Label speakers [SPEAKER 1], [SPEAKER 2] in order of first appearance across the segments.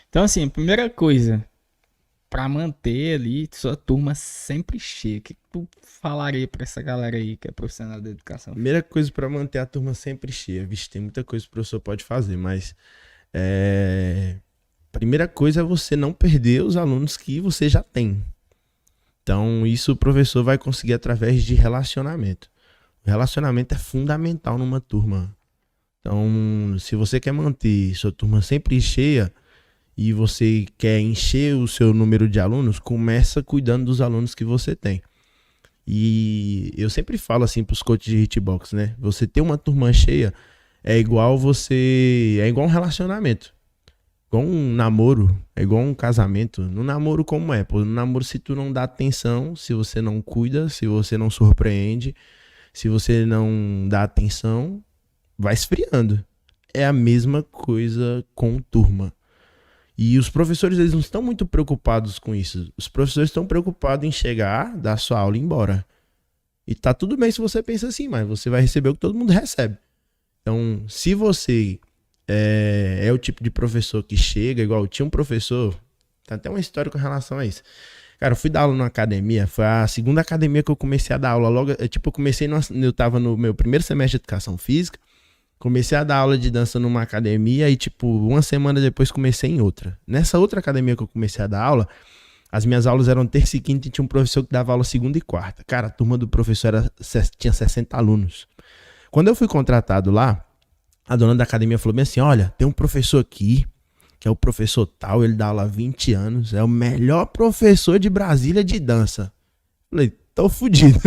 [SPEAKER 1] Então, assim, a primeira coisa, pra manter ali sua turma sempre cheia, o que tu falaria pra essa galera aí que é profissional da educação
[SPEAKER 2] Primeira coisa para manter a turma sempre cheia. Vixe, tem muita coisa que o professor pode fazer, mas é... primeira coisa é você não perder os alunos que você já tem. Então, isso o professor vai conseguir através de relacionamento. O relacionamento é fundamental numa turma. Então, se você quer manter sua turma sempre cheia e você quer encher o seu número de alunos, começa cuidando dos alunos que você tem. E eu sempre falo assim para os coaches de hitbox, né? Você ter uma turma cheia é igual um relacionamento, igual um namoro, é igual um casamento. No namoro como é? Pô, no namoro se tu não dá atenção, se você não cuida, se você não surpreende, se você não dá atenção, vai esfriando. É a mesma coisa com turma. E os professores, eles não estão muito preocupados com isso. Os professores estão preocupados em chegar, dar sua aula e ir embora. E tá tudo bem se você pensa assim, mas você vai receber o que todo mundo recebe. Então, se você é o tipo de professor que chega, igual tinha um professor, tem até uma história com relação a isso. Cara, eu fui dar aula numa academia, foi a segunda academia que eu comecei a dar aula. Logo, tipo, eu tava no meu primeiro semestre de educação física, comecei a dar aula de dança numa academia e, tipo, uma semana depois comecei em outra. Nessa outra academia que eu comecei a dar aula, as minhas aulas eram terça e quinta e tinha um professor que dava aula segunda e quarta. Cara, a turma do professor tinha 60 alunos. Quando eu fui contratado lá, a dona da academia falou bem assim, olha, tem um professor aqui, que é o professor tal, ele dá aula há 20 anos, é o melhor professor de Brasília de dança. Falei, tô fudido.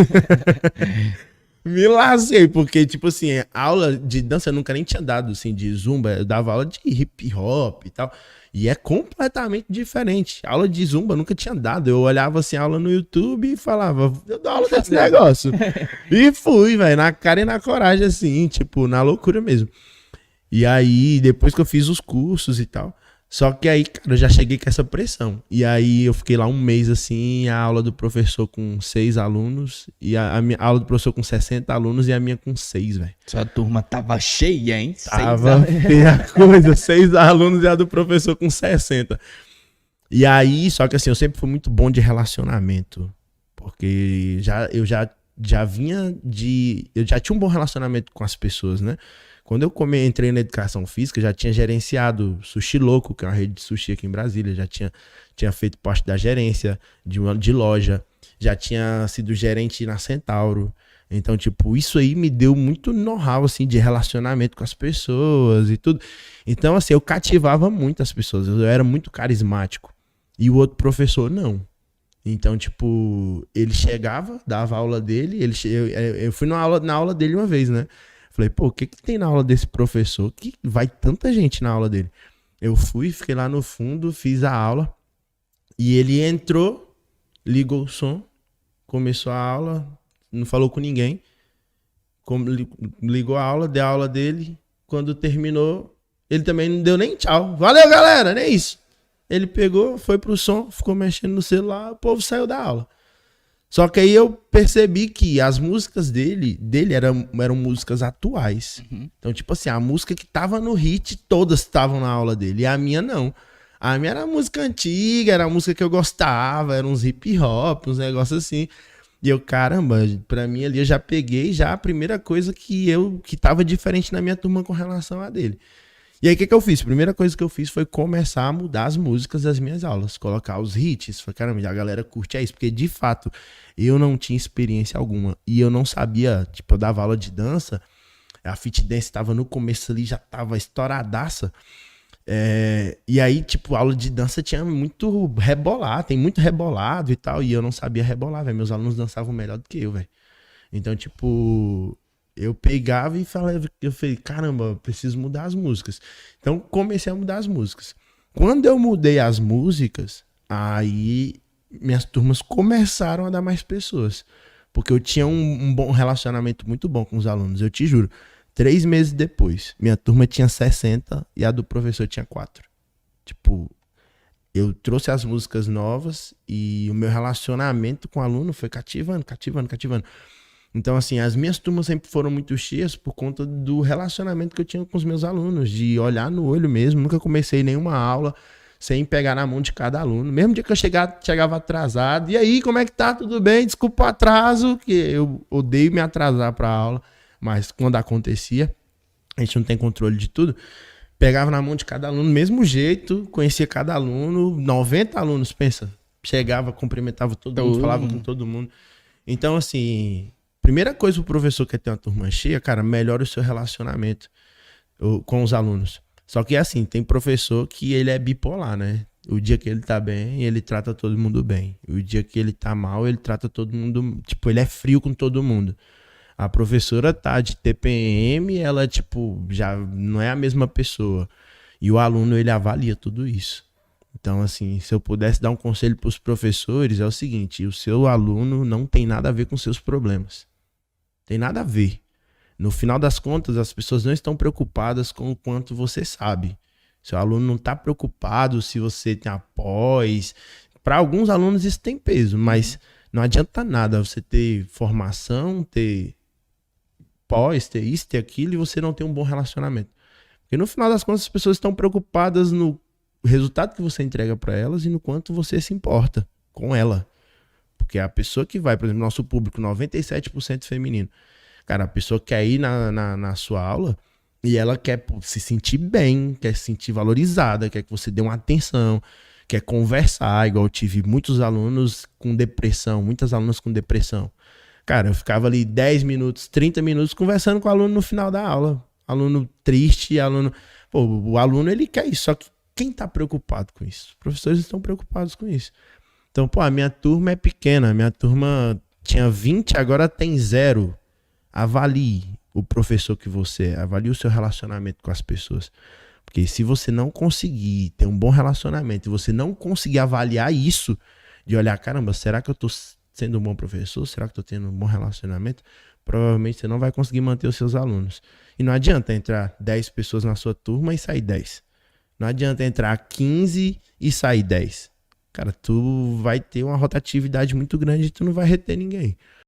[SPEAKER 2] Me lasquei, porque, tipo assim, aula de dança eu nunca nem tinha dado, assim, de zumba. Eu dava aula de hip hop e tal. E é completamente diferente. Aula de zumba eu nunca tinha dado. Eu olhava, assim, aula no YouTube e falava, eu dou
[SPEAKER 1] Vou
[SPEAKER 2] aula desse
[SPEAKER 1] fazer agora.
[SPEAKER 2] negócio. E fui, velho, na cara e na coragem, assim, tipo, na loucura mesmo. E aí, depois que eu fiz os cursos e tal. Só que aí, cara, eu já cheguei com essa pressão. E aí eu fiquei lá um mês assim, a aula do professor com 6 alunos, e a minha a aula do professor com 60 alunos e a minha com 6, velho.
[SPEAKER 1] Sua turma tava cheia, hein?
[SPEAKER 2] Tava feia a coisa, 6 alunos e a do professor com 60. E aí, só que assim, eu sempre fui muito bom de relacionamento. Porque já vinha de. Eu já tinha um bom relacionamento com as pessoas, né? Quando eu entrei na educação física, já tinha gerenciado Sushi Louco, que é uma rede de sushi aqui em Brasília, tinha feito parte da gerência de loja, já tinha sido gerente na Centauro. Então, tipo, isso aí me deu muito know-how, assim, de relacionamento com as pessoas e tudo. Então, assim, eu cativava muito as pessoas, eu era muito carismático. E o outro professor, não. Então, tipo, ele chegava, dava a aula dele, eu fui na aula dele uma vez, né? Falei, pô, o que tem na aula desse professor que vai tanta gente na aula dele? Eu fui, fiquei lá no fundo, fiz a aula e ele entrou, ligou o som, começou a aula, não falou com ninguém, ligou a aula, deu a aula dele, quando terminou, ele também não deu nem tchau. Valeu, galera, nem isso. Ele pegou, foi pro som, ficou mexendo no celular, o povo saiu da aula. Só que aí eu percebi que as músicas dele eram músicas atuais.
[SPEAKER 1] Uhum.
[SPEAKER 2] Então, tipo assim, a música que tava no hit, todas estavam na aula dele. E a minha não. A minha era música antiga, era a música que eu gostava, eram uns hip hop, uns negócios assim. E eu, caramba, pra mim ali eu já peguei já a primeira coisa que tava diferente na minha turma com relação a dele. E aí, o que eu fiz? A primeira coisa que eu fiz foi começar a mudar as músicas das minhas aulas, colocar os hits. Falei, caramba, a galera curte isso, porque de fato eu não tinha experiência alguma e eu não sabia, tipo, eu dava aula de dança, a fit dance estava no começo ali, já tava estouradaça. E aí, tipo, aula de dança tinha muito rebolar, tem muito rebolado e tal, e eu não sabia rebolar, velho. Meus alunos dançavam melhor do que eu, velho. Então, tipo, eu pegava e falava, eu falei, caramba, eu preciso mudar as músicas. Então comecei a mudar as músicas. Quando eu mudei as músicas, aí minhas turmas começaram a dar mais pessoas. Porque eu tinha um bom relacionamento muito bom com os alunos, eu te juro. 3 meses depois, minha turma tinha 60 e a do professor tinha 4. Tipo, eu trouxe as músicas novas e o meu relacionamento com o aluno foi cativando, cativando, cativando. Então, assim, as minhas turmas sempre foram muito cheias por conta do relacionamento que eu tinha com os meus alunos, de olhar no olho mesmo. Nunca comecei nenhuma aula sem pegar na mão de cada aluno. Mesmo dia que eu chegava atrasado, e aí, como é que tá? Tudo bem? Desculpa o atraso, que eu odeio me atrasar pra aula, mas quando acontecia, a gente não tem controle de tudo. Pegava na mão de cada aluno, mesmo jeito, conhecia cada aluno, 90 alunos, pensa. Chegava, cumprimentava todo mundo, falava com todo mundo. Então, assim, primeira coisa pro professor que quer ter uma turma cheia, cara, melhora o seu relacionamento com os alunos. Só que, assim, tem professor que ele é bipolar, né? O dia que ele tá bem, ele trata todo mundo bem. O dia que ele tá mal, ele trata todo mundo... Tipo, ele é frio com todo mundo. A professora tá de TPM, ela, tipo, já não é a mesma pessoa. E o aluno, ele avalia tudo isso. Então, assim, se eu pudesse dar um conselho pros professores, é o seguinte: o seu aluno não tem nada a ver com seus problemas. Tem nada a ver. No final das contas, as pessoas não estão preocupadas com o quanto você sabe. Seu aluno não está preocupado se você tem após. Para alguns alunos isso tem peso, mas não adianta nada você ter formação, ter pós, ter isso, ter aquilo, e você não ter um bom relacionamento. Porque no final das contas as pessoas estão preocupadas no resultado que você entrega para elas e no quanto você se importa com ela. Porque a pessoa que vai, por exemplo, nosso público 97% feminino. Cara, a pessoa quer ir na sua aula e ela quer se sentir bem, quer se sentir valorizada, quer que você dê uma atenção, quer conversar. Igual eu tive muitos alunos com depressão, muitas alunas com depressão. Cara, eu ficava ali 10 minutos, 30 minutos conversando com o aluno no final da aula. Aluno triste, aluno... Pô, o aluno, ele quer isso, só que quem tá preocupado com isso? Os professores estão preocupados com isso. Então, pô, a minha turma é pequena, a minha turma tinha 20, agora tem 0. Avalie o professor que você é, avalie o seu relacionamento com as pessoas. Porque se você não conseguir ter um bom relacionamento e você não conseguir avaliar isso, de olhar, caramba, será que eu tô sendo um bom professor? Será que eu tô tendo um bom relacionamento? Provavelmente você não vai conseguir manter os seus alunos. E não adianta entrar 10 pessoas na sua turma e sair 10. Não adianta entrar 15 e sair 10. Cara, tu vai ter uma rotatividade muito grande e tu não vai reter ninguém.